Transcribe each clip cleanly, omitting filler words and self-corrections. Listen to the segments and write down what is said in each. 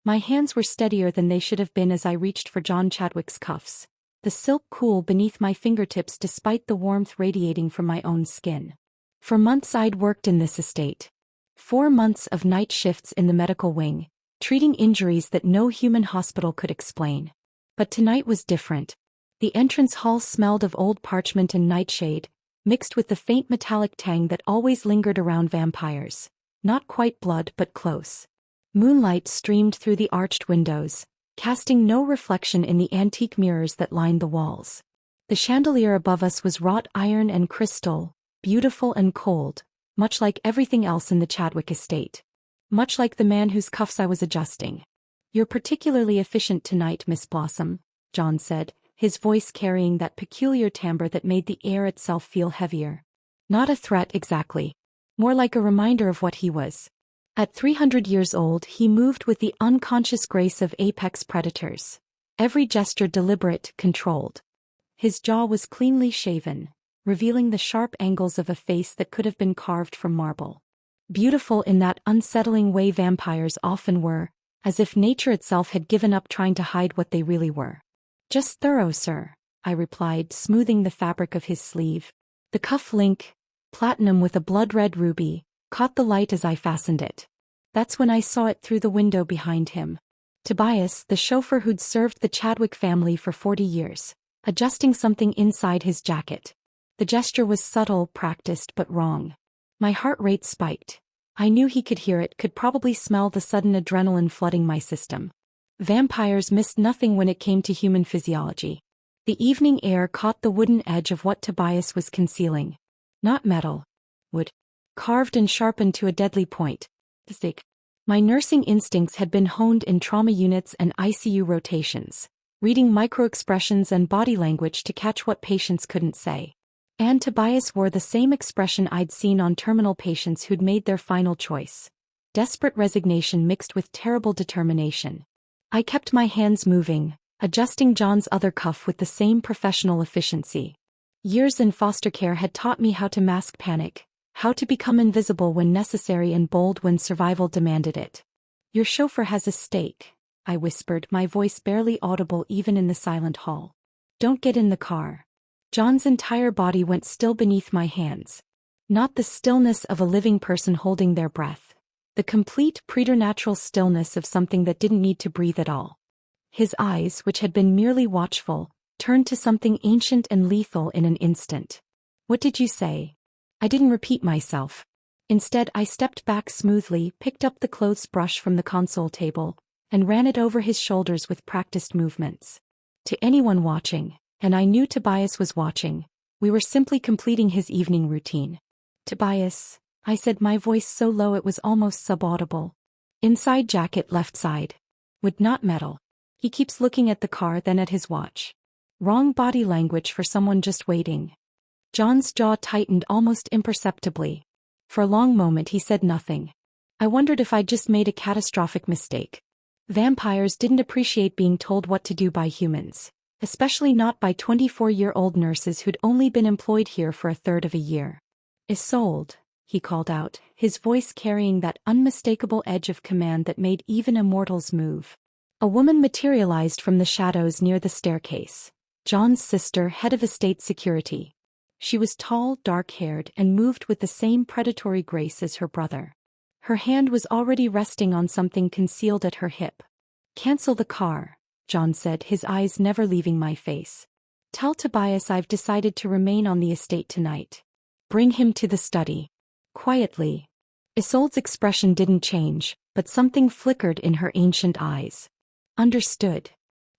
My hands were steadier than they should have been as I reached for John Chadwick's cuffs, the silk cool beneath my fingertips despite the warmth radiating from my own skin. For months I'd worked in this estate. 4 months of night shifts in the medical wing, treating injuries that no human hospital could explain. But tonight was different. The entrance hall smelled of old parchment and nightshade, mixed with the faint metallic tang that always lingered around vampires. Not quite blood but close. Moonlight streamed through the arched windows, casting no reflection in the antique mirrors that lined the walls. The chandelier above us was wrought iron and crystal, beautiful and cold, much like everything else in the Chadwick estate. Much like the man whose cuffs I was adjusting. "You're particularly efficient tonight, Miss Blossom," John said, his voice carrying that peculiar timbre that made the air itself feel heavier. Not a threat exactly. More like a reminder of what he was. At 300 years old, he moved with the unconscious grace of apex predators. Every gesture deliberate, controlled. His jaw was cleanly shaven, revealing the sharp angles of a face that could have been carved from marble. Beautiful in that unsettling way vampires often were, as if nature itself had given up trying to hide what they really were. "Just thorough, sir," I replied, smoothing the fabric of his sleeve. The cuff link, platinum with a blood-red ruby, caught the light as I fastened it. That's when I saw it through the window behind him. Tobias, the chauffeur who'd served the Chadwick family for 40 years, adjusting something inside his jacket. The gesture was subtle, practiced, but wrong. My heart rate spiked. I knew he could hear it, could probably smell the sudden adrenaline flooding my system. Vampires missed nothing when it came to human physiology. The evening air caught the wooden edge of what Tobias was concealing. Not metal. Wood. Carved and sharpened to a deadly point. The stake. My nursing instincts had been honed in trauma units and ICU rotations, reading microexpressions and body language to catch what patients couldn't say. And Tobias wore the same expression I'd seen on terminal patients who'd made their final choice. Desperate resignation mixed with terrible determination. I kept my hands moving, adjusting John's other cuff with the same professional efficiency. Years in foster care had taught me how to mask panic, how to become invisible when necessary and bold when survival demanded it. "Your chauffeur has a stake," I whispered, my voice barely audible even in the silent hall. "Don't get in the car." John's entire body went still beneath my hands. Not the stillness of a living person holding their breath. The complete preternatural stillness of something that didn't need to breathe at all. His eyes, which had been merely watchful, turned to something ancient and lethal in an instant. "What did you say?" I didn't repeat myself. Instead, I stepped back smoothly, picked up the clothes brush from the console table, and ran it over his shoulders with practiced movements. To anyone watching, and I knew Tobias was watching, we were simply completing his evening routine. "Tobias," I said, my voice so low it was almost subaudible. "Inside jacket left side. Would not metal." He keeps looking at the car, then at his watch. Wrong body language for someone just waiting. John's jaw tightened almost imperceptibly. For a long moment he said nothing. I wondered if I'd just made a catastrophic mistake. Vampires didn't appreciate being told what to do by humans, especially not by 24-year-old nurses who'd only been employed here for a third of a year. "Isolde," he called out, his voice carrying that unmistakable edge of command that made even immortals move. A woman materialized from the shadows near the staircase. John's sister, head of estate security. She was tall, dark-haired, and moved with the same predatory grace as her brother. Her hand was already resting on something concealed at her hip. "Cancel the car," John said, his eyes never leaving my face. "Tell Tobias I've decided to remain on the estate tonight. Bring him to the study." Quietly. Isolde's expression didn't change, but something flickered in her ancient eyes. Understood.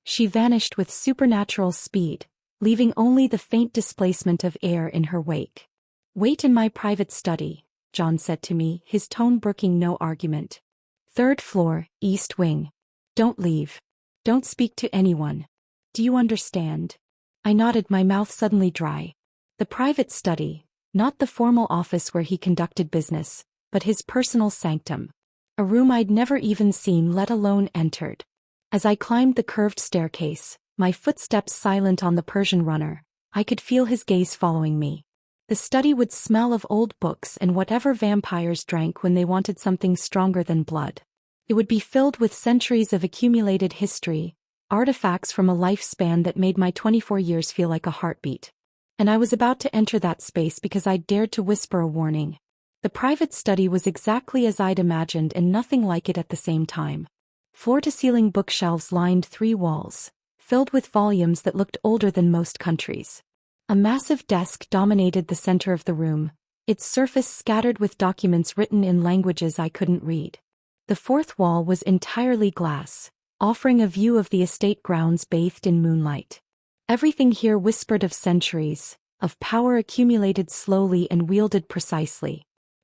She vanished with supernatural speed, leaving only the faint displacement of air in her wake. "Wait in my private study," John said to me, his tone brooking no argument. "3rd floor, east wing. Don't leave. Don't speak to anyone. Do you understand?" I nodded, my mouth suddenly dry. The private study, not the formal office where he conducted business, but his personal sanctum. A room I'd never even seen, let alone entered. As I climbed the curved staircase, my footsteps silent on the Persian runner, I could feel his gaze following me. The study would smell of old books and whatever vampires drank when they wanted something stronger than blood. It would be filled with centuries of accumulated history, artifacts from a lifespan that made my 24 years feel like a heartbeat. And I was about to enter that space because I'd dared to whisper a warning. The private study was exactly as I'd imagined and nothing like it at the same time. Floor-to-ceiling bookshelves lined 3 walls, filled with volumes that looked older than most countries. A massive desk dominated the center of the room, its surface scattered with documents written in languages I couldn't read. The 4th wall was entirely glass, offering a view of the estate grounds bathed in moonlight. Everything here whispered of centuries, of power accumulated slowly and wielded precisely.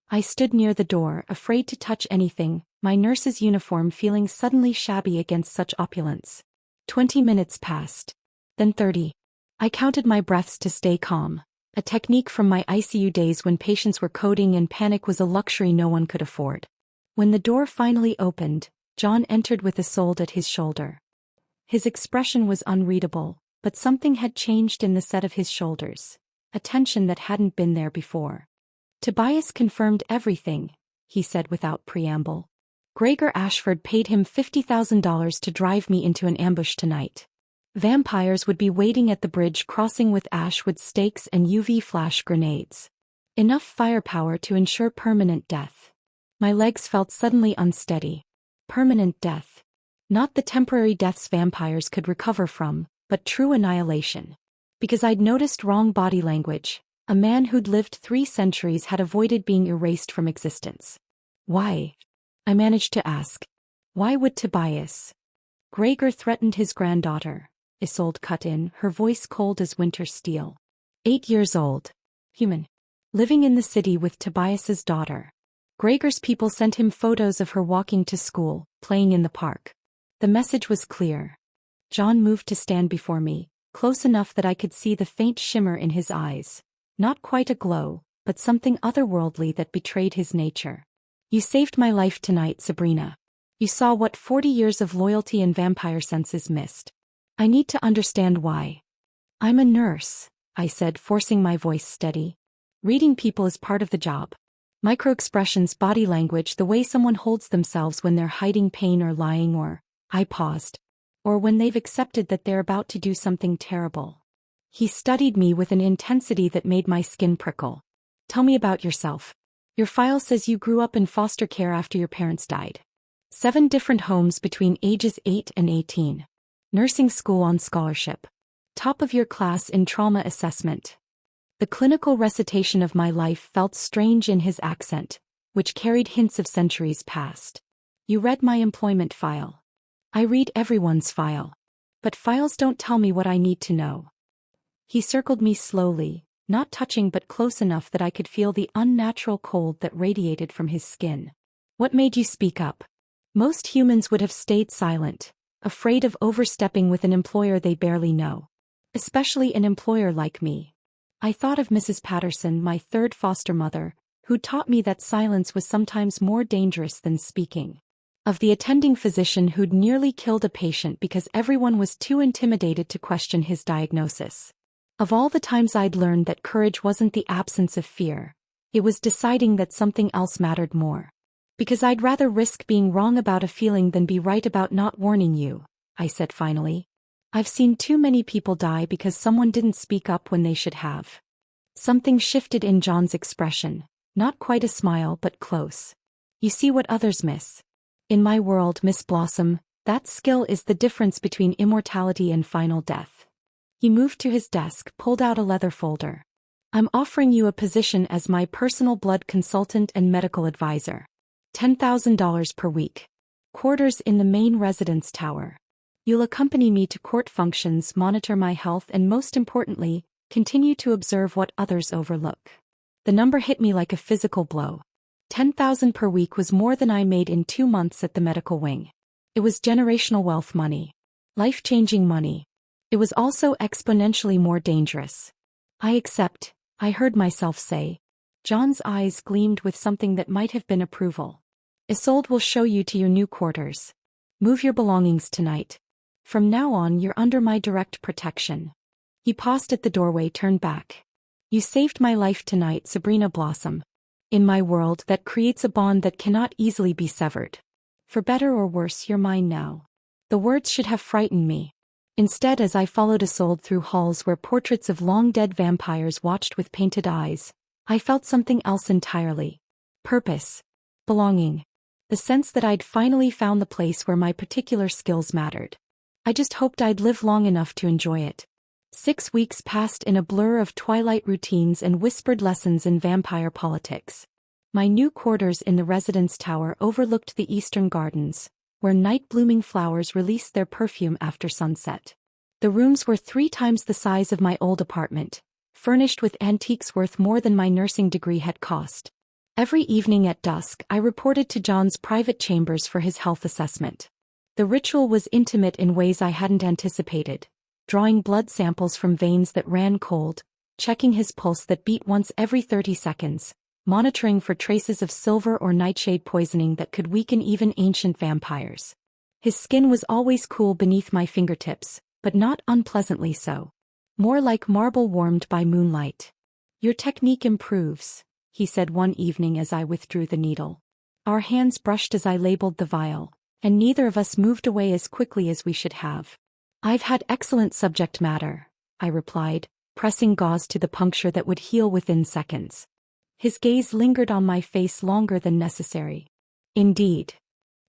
I stood near the door, afraid to touch anything, my nurse's uniform feeling suddenly shabby against such opulence. 20 minutes passed. Then 30. I counted my breaths to stay calm, a technique from my ICU days when patients were coding and panic was a luxury no one could afford. When the door finally opened, John entered with Isolde at his shoulder. His expression was unreadable, but something had changed in the set of his shoulders, a tension that hadn't been there before. Tobias confirmed everything, he said without preamble. Gregor Ashford paid him $50,000 to drive me into an ambush tonight. Vampires would be waiting at the bridge crossing with Ashwood stakes and UV flash grenades. Enough firepower to ensure permanent death. My legs felt suddenly unsteady. Permanent death. Not the temporary deaths vampires could recover from, but true annihilation. Because I'd noticed wrong body language, a man who'd lived 3 centuries had avoided being erased from existence. Why? I managed to ask. Why would Tobias? Gregor threatened his granddaughter, Isolde cut in, her voice cold as winter steel. 8 years old. Human. Living in the city with Tobias's daughter. Gregor's people sent him photos of her walking to school, playing in the park. The message was clear. John moved to stand before me, close enough that I could see the faint shimmer in his eyes. Not quite a glow, but something otherworldly that betrayed his nature. You saved my life tonight, Sabrina. You saw what 40 years of loyalty and vampire senses missed. I need to understand why. I'm a nurse, I said, forcing my voice steady. Reading people is part of the job. Microexpressions, body language, the way someone holds themselves when they're hiding pain or lying or, I paused, or when they've accepted that they're about to do something terrible. He studied me with an intensity that made my skin prickle. Tell me about yourself. Your file says you grew up in foster care after your parents died. 7 different homes between ages 8 and 18. Nursing school on scholarship. Top of your class in trauma assessment. The clinical recitation of my life felt strange in his accent, which carried hints of centuries past. You read my employment file. I read everyone's file. But files don't tell me what I need to know. He circled me slowly, not touching but close enough that I could feel the unnatural cold that radiated from his skin. What made you speak up? Most humans would have stayed silent, afraid of overstepping with an employer they barely know. Especially an employer like me. I thought of Mrs. Patterson, my 3rd foster mother, who taught me that silence was sometimes more dangerous than speaking. Of the attending physician who'd nearly killed a patient because everyone was too intimidated to question his diagnosis. Of all the times I'd learned that courage wasn't the absence of fear, it was deciding that something else mattered more. Because I'd rather risk being wrong about a feeling than be right about not warning you, I said finally. I've seen too many people die because someone didn't speak up when they should have. Something shifted in John's expression, not quite a smile but close. You see what others miss. In my world, Miss Blossom, that skill is the difference between immortality and final death. He moved to his desk, pulled out a leather folder. I'm offering you a position as my personal blood consultant and medical advisor. $10,000 per week. Quarters in the main residence tower. You'll accompany me to court functions, monitor my health and most importantly, continue to observe what others overlook. The number hit me like a physical blow. $10,000 per week was more than I made in 2 months at the medical wing. It was generational wealth money. Life-changing money. It was also exponentially more dangerous. I accept, I heard myself say. John's eyes gleamed with something that might have been approval. Isolde will show you to your new quarters. Move your belongings tonight. From now on you're under my direct protection. He paused at the doorway, turned back. You saved my life tonight, Sabrina Blossom. In my world that creates a bond that cannot easily be severed. For better or worse, you're mine now." The words should have frightened me. Instead, as I followed Isolde through halls where portraits of long-dead vampires watched with painted eyes, I felt something else entirely. Purpose. Belonging. The sense that I'd finally found the place where my particular skills mattered. I just hoped I'd live long enough to enjoy it. 6 weeks passed in a blur of twilight routines and whispered lessons in vampire politics. My new quarters in the residence tower overlooked the eastern gardens, where night-blooming flowers released their perfume after sunset. The rooms were 3 times the size of my old apartment, furnished with antiques worth more than my nursing degree had cost. Every evening at dusk, I reported to John's private chambers for his health assessment. The ritual was intimate in ways I hadn't anticipated, drawing blood samples from veins that ran cold, checking his pulse that beat once every 30 seconds, monitoring for traces of silver or nightshade poisoning that could weaken even ancient vampires. His skin was always cool beneath my fingertips, but not unpleasantly so. More like marble warmed by moonlight. "Your technique improves," he said one evening as I withdrew the needle. Our hands brushed as I labeled the vial, and neither of us moved away as quickly as we should have. "I've had excellent subject matter," I replied, pressing gauze to the puncture that would heal within seconds. His gaze lingered on my face longer than necessary. Indeed.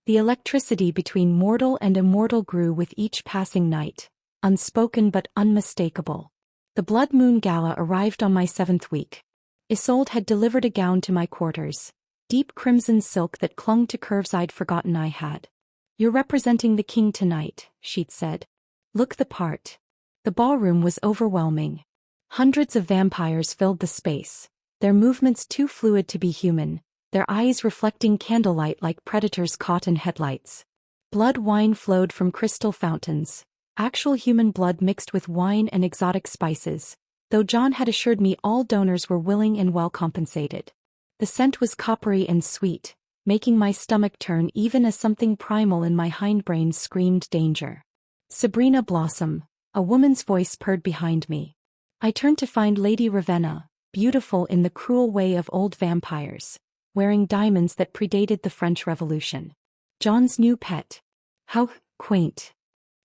The electricity between mortal and immortal grew with each passing night, unspoken but unmistakable. The Blood Moon Gala arrived on my 7th week. Isolde had delivered a gown to my quarters, deep crimson silk that clung to curves I'd forgotten I had. "You're representing the king tonight," she'd said. "Look the part." The ballroom was overwhelming. Hundreds of vampires filled the space, their movements too fluid to be human, their eyes reflecting candlelight like predators caught in headlights. Blood wine flowed from crystal fountains, actual human blood mixed with wine and exotic spices, though John had assured me all donors were willing and well compensated. The scent was coppery and sweet, making my stomach turn even as something primal in my hindbrain screamed danger. "Sabrina Blossom," a woman's voice purred behind me. I turned to find Lady Ravenna, beautiful in the cruel way of old vampires, wearing diamonds that predated the French Revolution. John's new pet. How quaint.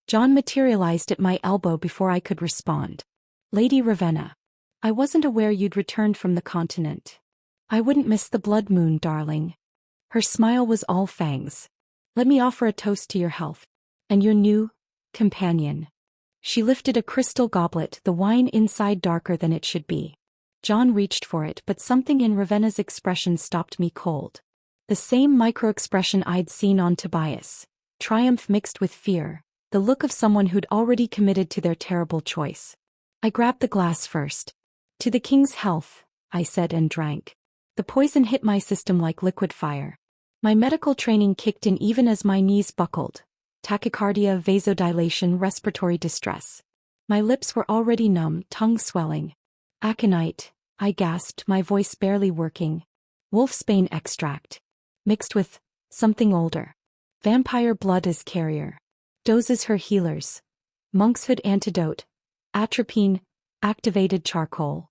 John materialized at my elbow before I could respond. "Lady Ravenna. I wasn't aware you'd returned from the continent. I wouldn't miss the blood moon, darling." Her smile was all fangs. "Let me offer a toast to your health. And your new companion." She lifted a crystal goblet, the wine inside darker than it should be. John reached for it, but something in Ravenna's expression stopped me cold. The same micro-expression I'd seen on Tobias. Triumph mixed with fear, the look of someone who'd already committed to their terrible choice. I grabbed the glass first. "To the king's health," I said and drank. The poison hit my system like liquid fire. My medical training kicked in even as my knees buckled. Tachycardia, vasodilation, respiratory distress. My lips were already numb, tongue swelling. "Aconite," I gasped, my voice barely working. "Wolfsbane extract. Mixed with something older. Vampire blood as carrier. Doses her healers. Monkshood antidote. Atropine. Activated charcoal."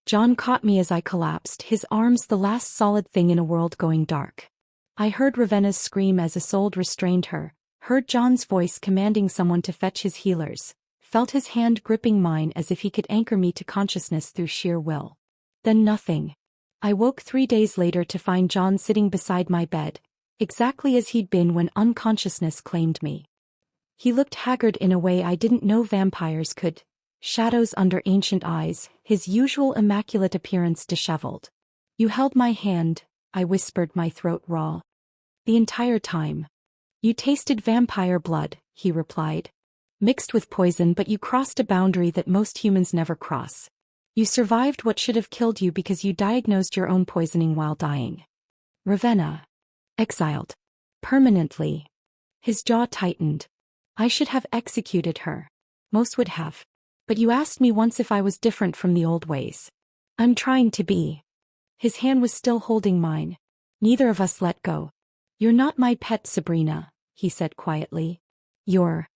John caught me as I collapsed, his arms the last solid thing in a world going dark. I heard Ravenna's scream as Isolde restrained her, heard John's voice commanding someone to fetch his healers, felt his hand gripping mine as if he could anchor me to consciousness through sheer will. Then nothing. I woke 3 days later to find John sitting beside my bed, exactly as he'd been when unconsciousness claimed me. He looked haggard in a way I didn't know vampires could. Shadows under ancient eyes, his usual immaculate appearance disheveled. "You held my hand," I whispered, my throat raw. "The entire time." "You tasted vampire blood," he replied. "Mixed with poison, but you crossed a boundary that most humans never cross. You survived what should have killed you because you diagnosed your own poisoning while dying. Ravenna. Exiled. Permanently." His jaw tightened. "I should have executed her. Most would have. But you asked me once if I was different from the old ways. I'm trying to be." His hand was still holding mine. Neither of us let go. "You're not my pet, Sabrina," he said quietly. "You're..."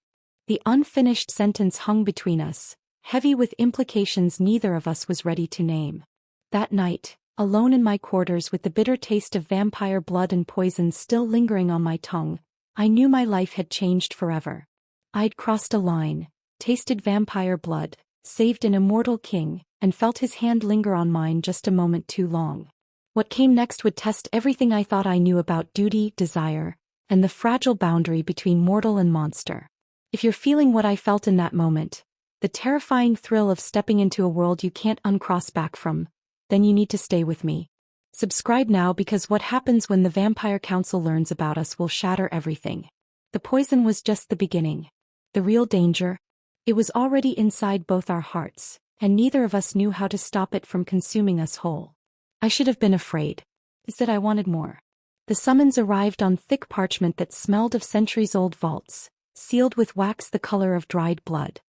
The unfinished sentence hung between us, heavy with implications neither of us was ready to name. That night, alone in my quarters with the bitter taste of vampire blood and poison still lingering on my tongue, I knew my life had changed forever. I'd crossed a line, tasted vampire blood, saved an immortal king, and felt his hand linger on mine just a moment too long. What came next would test everything I thought I knew about duty, desire, and the fragile boundary between mortal and monster. If you're feeling what I felt in that moment, the terrifying thrill of stepping into a world you can't uncross back from, then you need to stay with me. Subscribe now, because what happens when the Vampire Council learns about us will shatter everything. The poison was just the beginning. The real danger? It was already inside both our hearts, and neither of us knew how to stop it from consuming us whole. I should have been afraid. Is that I wanted more. The summons arrived on thick parchment that smelled of centuries-old vaults, sealed with wax the color of dried blood.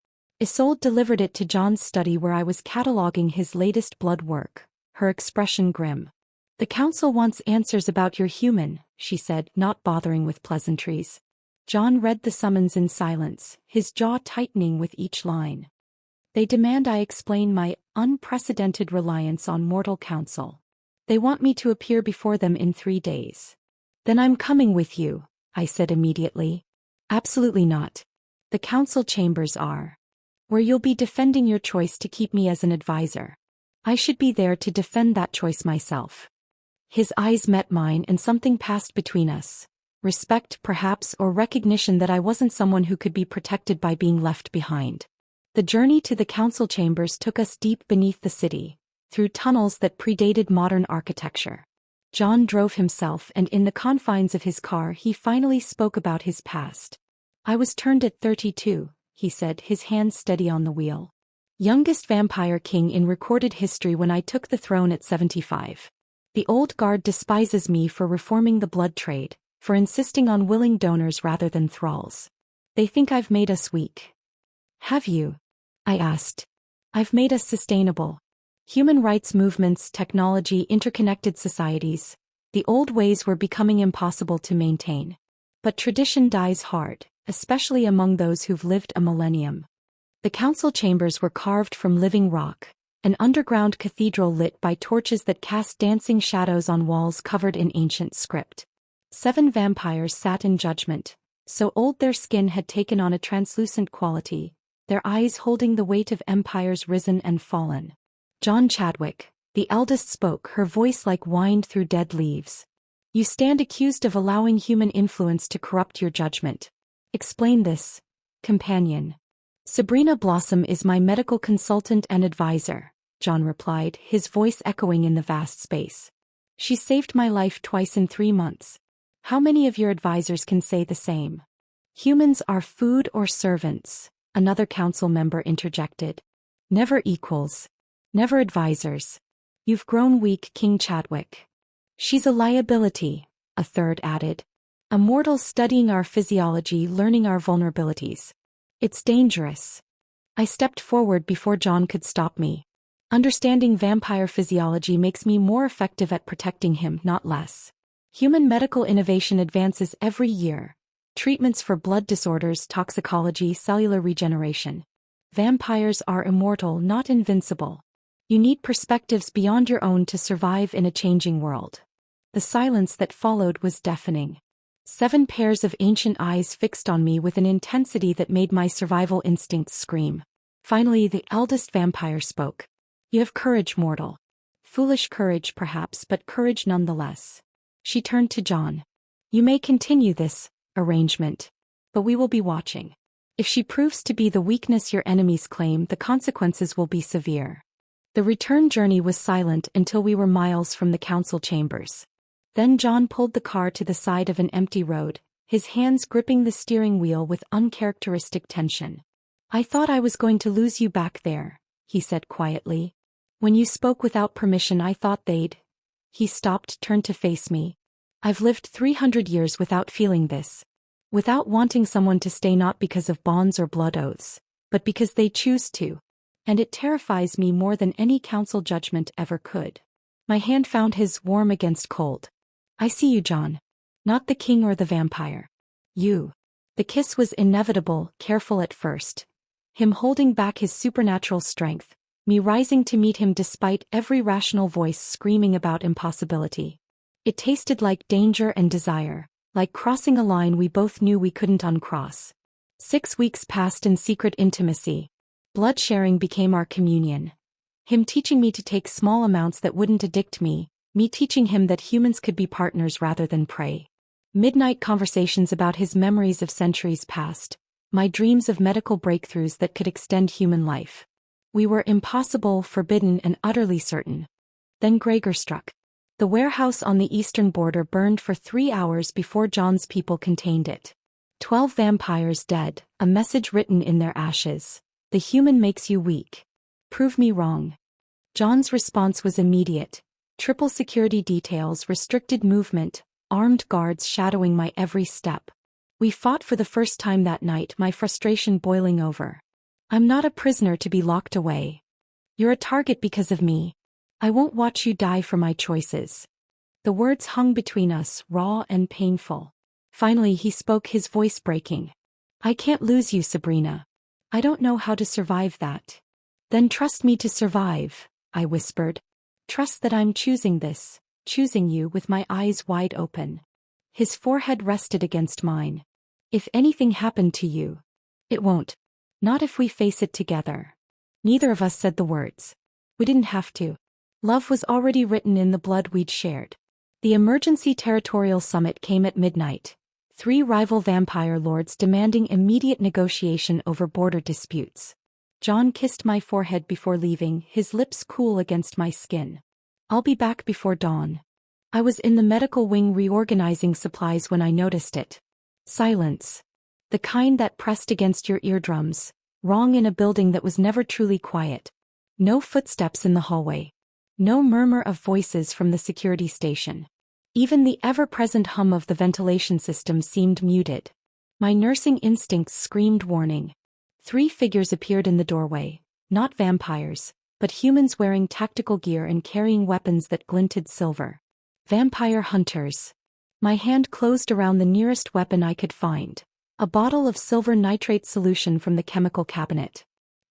Isolde delivered it to John's study where I was cataloging his latest blood work, her expression grim. "The council wants answers about your human," she said, not bothering with pleasantries. John read the summons in silence, his jaw tightening with each line. "They demand I explain my unprecedented reliance on mortal counsel. They want me to appear before them in 3 days. Then I'm coming with you," I said immediately. "Absolutely not. The council chambers are where you'll be defending your choice to keep me as an advisor. I should be there to defend that choice myself." His eyes met mine and something passed between us. Respect, perhaps, or recognition that I wasn't someone who could be protected by being left behind. The journey to the council chambers took us deep beneath the city, through tunnels that predated modern architecture. John drove himself, and in the confines of his car he finally spoke about his past. "I was turned at 32, he said, his hands steady on the wheel. "Youngest vampire king in recorded history when I took the throne at 75. The old guard despises me for reforming the blood trade, for insisting on willing donors rather than thralls. They think I've made us weak." "Have you?" I asked. "I've made us sustainable. Human rights movements, technology, interconnected societies. The old ways were becoming impossible to maintain. But tradition dies hard, especially among those who've lived a millennium." The council chambers were carved from living rock, an underground cathedral lit by torches that cast dancing shadows on walls covered in ancient script. 7 vampires sat in judgment, so old their skin had taken on a translucent quality, their eyes holding the weight of empires risen and fallen. John Chadwick, the eldest, spoke, her voice like wind through dead leaves. "You stand accused of allowing human influence to corrupt your judgment. Explain this, companion." "Sabrina Blossom is my medical consultant and advisor," John replied, his voice echoing in the vast space. "She saved my life twice in 3 months. How many of your advisors can say the same?" "Humans are food or servants," another council member interjected. "Never equals. Never advisors. You've grown weak, King Chadwick." "She's a liability," a third added. "A mortal studying our physiology, learning our vulnerabilities. It's dangerous." I stepped forward before John could stop me. "Understanding vampire physiology makes me more effective at protecting him, not less. Human medical innovation advances every year. Treatments for blood disorders, toxicology, cellular regeneration. Vampires are immortal, not invincible. You need perspectives beyond your own to survive in a changing world." The silence that followed was deafening. 7 pairs of ancient eyes fixed on me with an intensity that made my survival instincts scream. Finally, the eldest vampire spoke. "You have courage, mortal. Foolish courage, perhaps, but courage nonetheless." She turned to John. "You may continue this arrangement, but we will be watching. If she proves to be the weakness your enemies claim, the consequences will be severe." The return journey was silent until we were miles from the council chambers. Then John pulled the car to the side of an empty road, his hands gripping the steering wheel with uncharacteristic tension. "I thought I was going to lose you back there," he said quietly. "When you spoke without permission, I thought they'd—" He stopped, turned to face me. "I've lived 300 years without feeling this. Without wanting someone to stay, not because of bonds or blood oaths, but because they choose to. And it terrifies me more than any council judgment ever could." My hand found his, warm against cold. "I see you, John. Not the king or the vampire. You." The kiss was inevitable, careful at first. Him holding back his supernatural strength, me rising to meet him despite every rational voice screaming about impossibility. It tasted like danger and desire, like crossing a line we both knew we couldn't uncross. 6 weeks passed in secret intimacy. Blood sharing became our communion. Him teaching me to take small amounts that wouldn't addict me teaching him that humans could be partners rather than prey. Midnight conversations about his memories of centuries past, my dreams of medical breakthroughs that could extend human life. We were impossible, forbidden, and utterly certain. Then Gregor struck. The warehouse on the eastern border burned for 3 hours before John's people contained it. 12 vampires dead, a message written in their ashes. The human makes you weak. Prove me wrong. John's response was immediate. Triple security details, restricted movement, armed guards shadowing my every step. We fought for the first time that night, my frustration boiling over. I'm not a prisoner to be locked away. You're a target because of me. I won't watch you die for my choices. The words hung between us, raw and painful. Finally he spoke, his voice breaking. I can't lose you, Sabrina. I don't know how to survive that. Then trust me to survive, I whispered. Trust that I'm choosing this, choosing you with my eyes wide open. His forehead rested against mine. If anything happened to you, it won't. Not if we face it together. Neither of us said the words. We didn't have to. Love was already written in the blood we'd shared. The emergency territorial summit came at midnight. 3 rival vampire lords demanding immediate negotiation over border disputes. John kissed my forehead before leaving, his lips cool against my skin. I'll be back before dawn. I was in the medical wing reorganizing supplies when I noticed it. Silence. The kind that pressed against your eardrums, wrong in a building that was never truly quiet. No footsteps in the hallway. No murmur of voices from the security station. Even the ever-present hum of the ventilation system seemed muted. My nursing instincts screamed warning. 3 figures appeared in the doorway, not vampires, but humans wearing tactical gear and carrying weapons that glinted silver. Vampire hunters. My hand closed around the nearest weapon I could find. A bottle of silver nitrate solution from the chemical cabinet.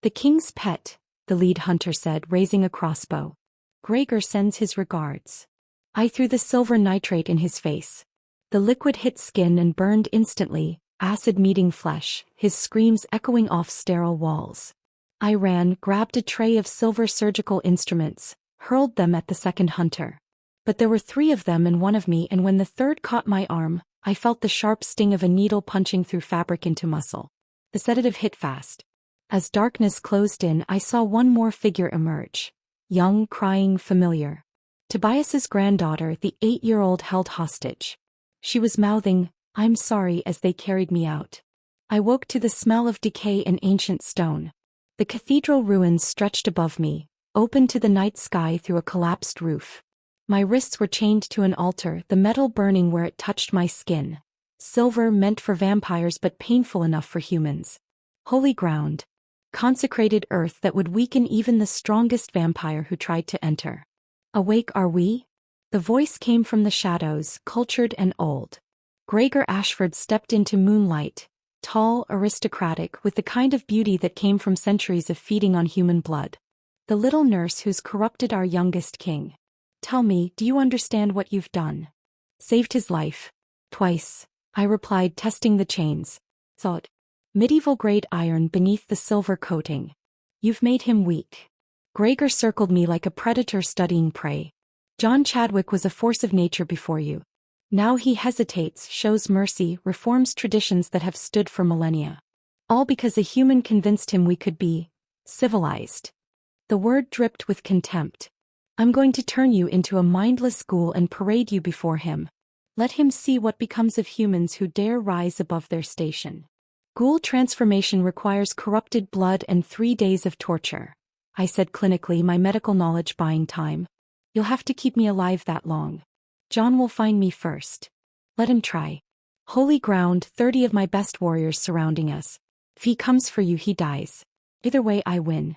The king's pet, the lead hunter said, raising a crossbow. Gregor sends his regards. I threw the silver nitrate in his face. The liquid hit skin and burned instantly, acid meeting flesh, his screams echoing off sterile walls. I ran, grabbed a tray of silver surgical instruments, hurled them at the second hunter. But there were 3 of them and 1 of me, and when the third caught my arm, I felt the sharp sting of a needle punching through fabric into muscle. The sedative hit fast. As darkness closed in, I saw 1 more figure emerge. Young, crying, familiar. Tobias's granddaughter, the 8-year-old held hostage. She was mouthing, "I'm sorry," as they carried me out. I woke to the smell of decay and ancient stone. The cathedral ruins stretched above me, open to the night sky through a collapsed roof. My wrists were chained to an altar, the metal burning where it touched my skin. Silver meant for vampires but painful enough for humans. Holy ground. Consecrated earth that would weaken even the strongest vampire who tried to enter. Awake are we? The voice came from the shadows, cultured and old. Gregor Ashford stepped into moonlight, tall, aristocratic, with the kind of beauty that came from centuries of feeding on human blood. The little nurse who's corrupted our youngest king. Tell me, do you understand what you've done? Saved his life. Twice, I replied, testing the chains. Thought. Medieval-grade iron beneath the silver coating. You've made him weak. Gregor circled me like a predator studying prey. John Chadwick was a force of nature before you. Now he hesitates, shows mercy, reforms traditions that have stood for millennia. All because a human convinced him we could be civilized. The word dripped with contempt. I'm going to turn you into a mindless ghoul and parade you before him. Let him see what becomes of humans who dare rise above their station. Ghoul transformation requires corrupted blood and 3 days of torture. I said clinically, my medical knowledge buying time. You'll have to keep me alive that long. John will find me first. Let him try. Holy ground, 30 of my best warriors surrounding us. If he comes for you, he dies. Either way, I win.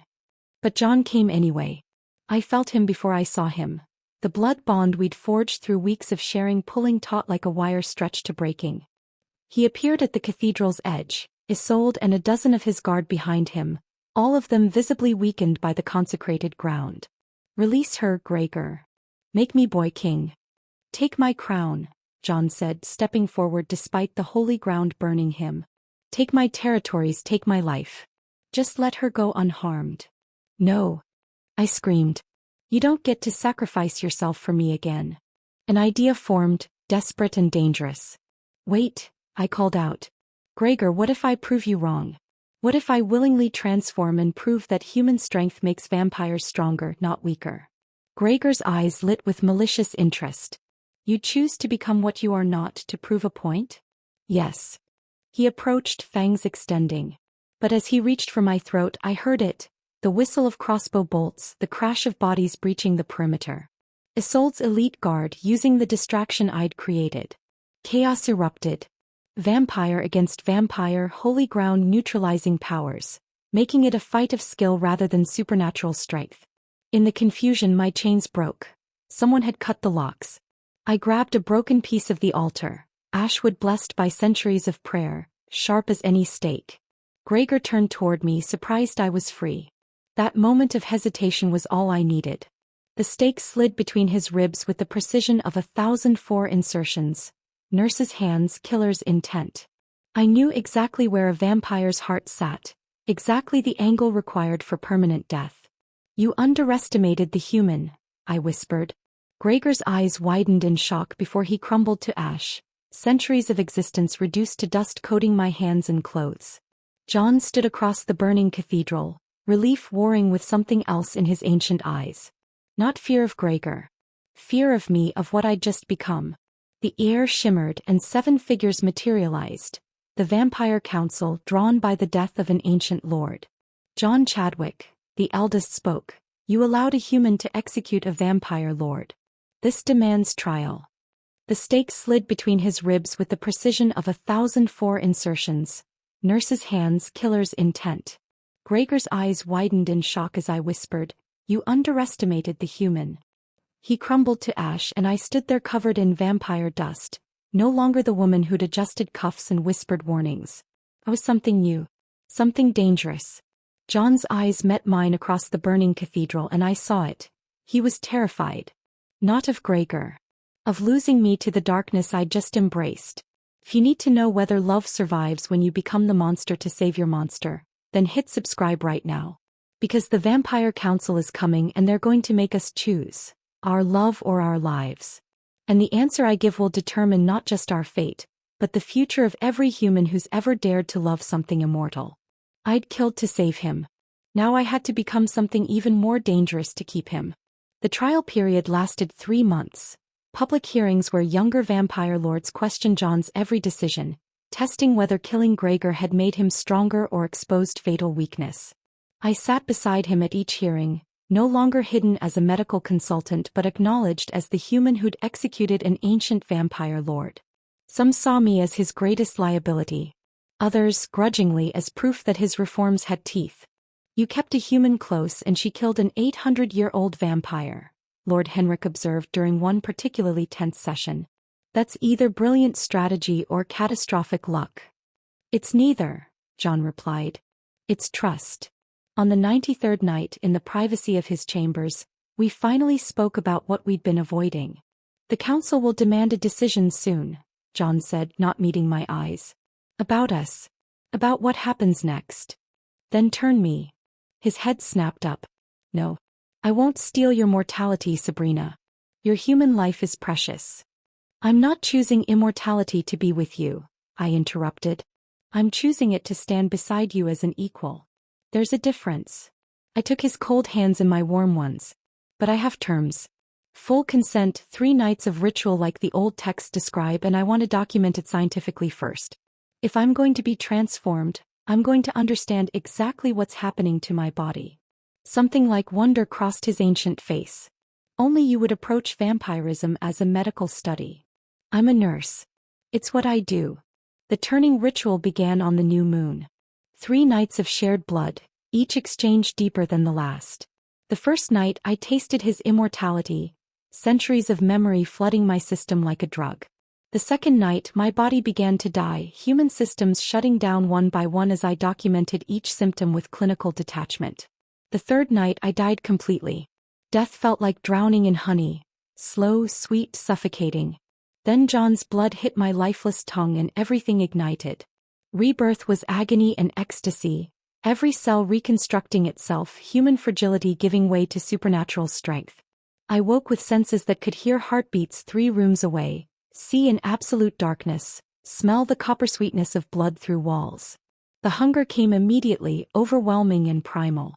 But John came anyway. I felt him before I saw him. The blood bond we'd forged through weeks of sharing pulling taut like a wire stretched to breaking. He appeared at the cathedral's edge, Isolde and a dozen of his guard behind him, all of them visibly weakened by the consecrated ground. Release her, Gregor. Make me boy king. Take my crown. John said, stepping forward despite the holy ground burning him. Take my territories, take my life. Just let her go unharmed. No, I screamed. You don't get to sacrifice yourself for me again. An idea formed, desperate and dangerous. Wait, I called out. Gregor, what if I prove you wrong? What if I willingly transform and prove that human strength makes vampires stronger, not weaker? Gregor's eyes lit with malicious interest. You choose to become what you are not to prove a point? Yes. He approached, fangs extending. But as he reached for my throat, I heard it, the whistle of crossbow bolts, the crash of bodies breaching the perimeter. Isolde's elite guard using the distraction I'd created. Chaos erupted. Vampire against vampire, holy ground neutralizing powers, making it a fight of skill rather than supernatural strength. In the confusion, my chains broke. Someone had cut the locks. I grabbed a broken piece of the altar, ashwood blessed by centuries of prayer, sharp as any stake. Gregor turned toward me, surprised I was free. That moment of hesitation was all I needed. The stake slid between his ribs with the precision of 1,004 insertions. Nurse's hands, killer's intent. I knew exactly where a vampire's heart sat, exactly the angle required for permanent death. You underestimated the human, I whispered. Gregor's eyes widened in shock before he crumbled to ash, centuries of existence reduced to dust coating my hands and clothes. John stood across the burning cathedral, relief warring with something else in his ancient eyes. Not fear of Gregor. Fear of me, of what I'd just become. The air shimmered and 7 figures materialized. The Vampire Council, drawn by the death of an ancient lord. John Chadwick, the eldest, spoke. You allowed a human to execute a vampire lord. This demands trial. The stake slid between his ribs with the precision of 1,004 insertions. Nurse's hands, killer's intent. Gregor's eyes widened in shock as I whispered, you underestimated the human. He crumbled to ash and I stood there covered in vampire dust, no longer the woman who'd adjusted cuffs and whispered warnings. I was something new. Something dangerous. John's eyes met mine across the burning cathedral and I saw it. He was terrified. Not of Gregor. Of losing me to the darkness I'd just embraced. If you need to know whether love survives when you become the monster to save your monster, then hit subscribe right now. Because the Vampire Council is coming and they're going to make us choose. Our love or our lives. And the answer I give will determine not just our fate, but the future of every human who's ever dared to love something immortal. I'd killed to save him. Now I had to become something even more dangerous to keep him. The trial period lasted 3 months. Public hearings where younger vampire lords questioned John's every decision, testing whether killing Gregor had made him stronger or exposed fatal weakness. I sat beside him at each hearing, no longer hidden as a medical consultant but acknowledged as the human who'd executed an ancient vampire lord. Some saw me as his greatest liability. Others, grudgingly, as proof that his reforms had teeth. You kept a human close and she killed an 800-year-old vampire, Lord Henrik observed during one particularly tense session. That's either brilliant strategy or catastrophic luck. It's neither, John replied. It's trust. On the 93rd night, in the privacy of his chambers, we finally spoke about what we'd been avoiding. The council will demand a decision soon, John said, not meeting my eyes. About us. About what happens next. Then turn me. His head snapped up. No. I won't steal your mortality, Sabrina. Your human life is precious. I'm not choosing immortality to be with you, I interrupted. I'm choosing it to stand beside you as an equal. There's a difference. I took his cold hands in my warm ones. But I have terms. Full consent, 3 nights of ritual like the old texts describe, and I want to document it scientifically first. If I'm going to be transformed, I'm going to understand exactly what's happening to my body. Something like wonder crossed his ancient face. Only you would approach vampirism as a medical study. I'm a nurse. It's what I do. The turning ritual began on the new moon. 3 nights of shared blood, each exchange deeper than the last. The first night I tasted his immortality, centuries of memory flooding my system like a drug. The second night my body began to die, human systems shutting down one by one as I documented each symptom with clinical detachment. The third night I died completely. Death felt like drowning in honey, slow, sweet, suffocating. Then John's blood hit my lifeless tongue and everything ignited. Rebirth was agony and ecstasy, every cell reconstructing itself, human fragility giving way to supernatural strength. I woke with senses that could hear heartbeats 3 rooms away, see in absolute darkness, smell the copper sweetness of blood through walls. The hunger came immediately, overwhelming and primal.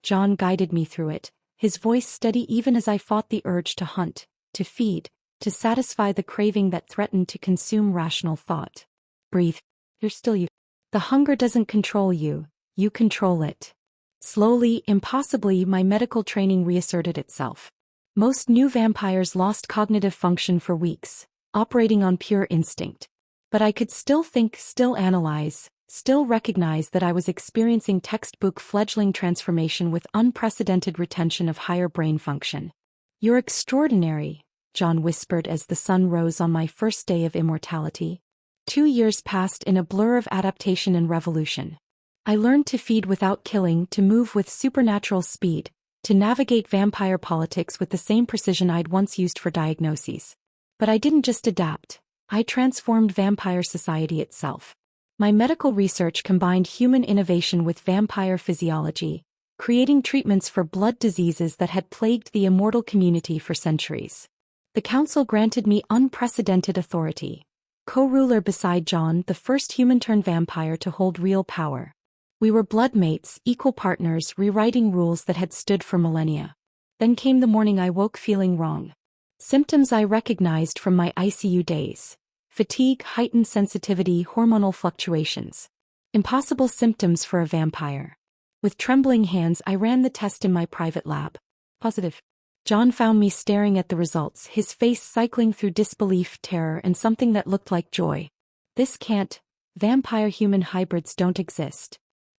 John guided me through it, his voice steady even as I fought the urge to hunt, to feed, to satisfy the craving that threatened to consume rational thought. Breathe. You're still you. The hunger doesn't control you, you control it. Slowly, impossibly, my medical training reasserted itself. Most new vampires lost cognitive function for weeks, operating on pure instinct. But I could still think, still analyze, still recognize that I was experiencing textbook fledgling transformation with unprecedented retention of higher brain function. You're extraordinary, John whispered as the sun rose on my first day of immortality. 2 years passed in a blur of adaptation and revolution. I learned to feed without killing, to move with supernatural speed, to navigate vampire politics with the same precision I'd once used for diagnoses. But I didn't just adapt, I transformed vampire society itself. My medical research combined human innovation with vampire physiology, creating treatments for blood diseases that had plagued the immortal community for centuries. The council granted me unprecedented authority. Co-ruler beside John, the first human-turned-vampire to hold real power. We were bloodmates, equal partners, rewriting rules that had stood for millennia. Then came the morning I woke feeling wrong. Symptoms I recognized from my ICU days. Fatigue, heightened sensitivity, hormonal fluctuations. Impossible symptoms for a vampire. With trembling hands I ran the test in my private lab. Positive. John found me staring at the results, his face cycling through disbelief, terror, and something that looked like joy. This can't. Vampire-human hybrids don't exist.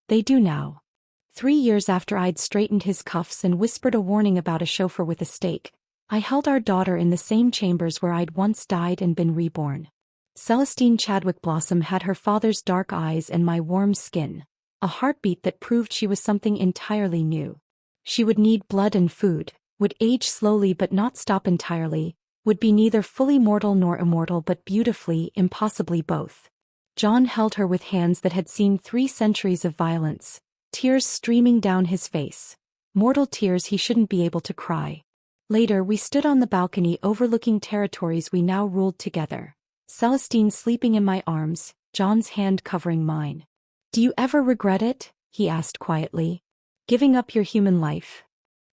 They do now. 3 years after I'd straightened his cuffs and whispered a warning about a chauffeur with a stake, I held our daughter in the same chambers where I'd once died and been reborn. Celestine Chadwick Blossom had her father's dark eyes and my warm skin, a heartbeat that proved she was something entirely new. She would need blood and food, would age slowly but not stop entirely, would be neither fully mortal nor immortal but beautifully, impossibly both. John held her with hands that had seen 3 centuries of violence, tears streaming down his face. Mortal tears he shouldn't be able to cry. Later we stood on the balcony overlooking territories we now ruled together. Celestine sleeping in my arms, John's hand covering mine. "Do you ever regret it?" he asked quietly. "Giving up your human life?"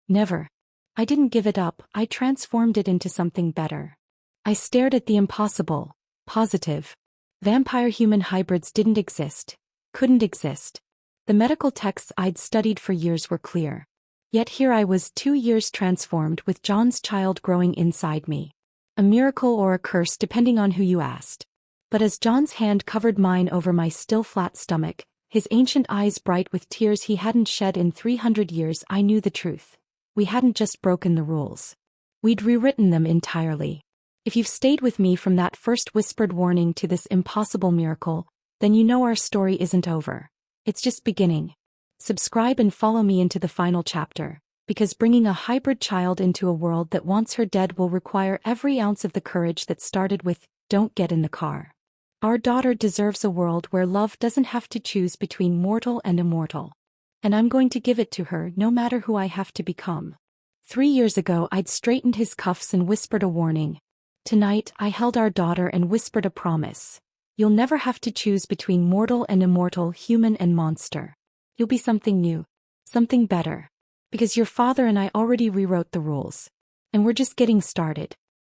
"Never. I didn't give it up, I transformed it into something better." I stared at the impossible. Positive. Vampire-human hybrids didn't exist. Couldn't exist. The medical texts I'd studied for years were clear. Yet here I was 2 years transformed with John's child growing inside me. A miracle or a curse depending on who you asked. But as John's hand covered mine over my still flat stomach, his ancient eyes bright with tears he hadn't shed in 300 years, I knew the truth. We hadn't just broken the rules. We'd rewritten them entirely. If you've stayed with me from that first whispered warning to this impossible miracle, then you know our story isn't over. It's just beginning. Subscribe and follow me into the final chapter, because bringing a hybrid child into a world that wants her dead will require every ounce of the courage that started with, "Don't get in the car." Our daughter deserves a world where love doesn't have to choose between mortal and immortal. And I'm going to give it to her no matter who I have to become. 3 years ago I'd straightened his cuffs and whispered a warning. Tonight I held our daughter and whispered a promise. You'll never have to choose between mortal and immortal, human and monster. You'll be something new. Something better. Because your father and I already rewrote the rules. And we're just getting started.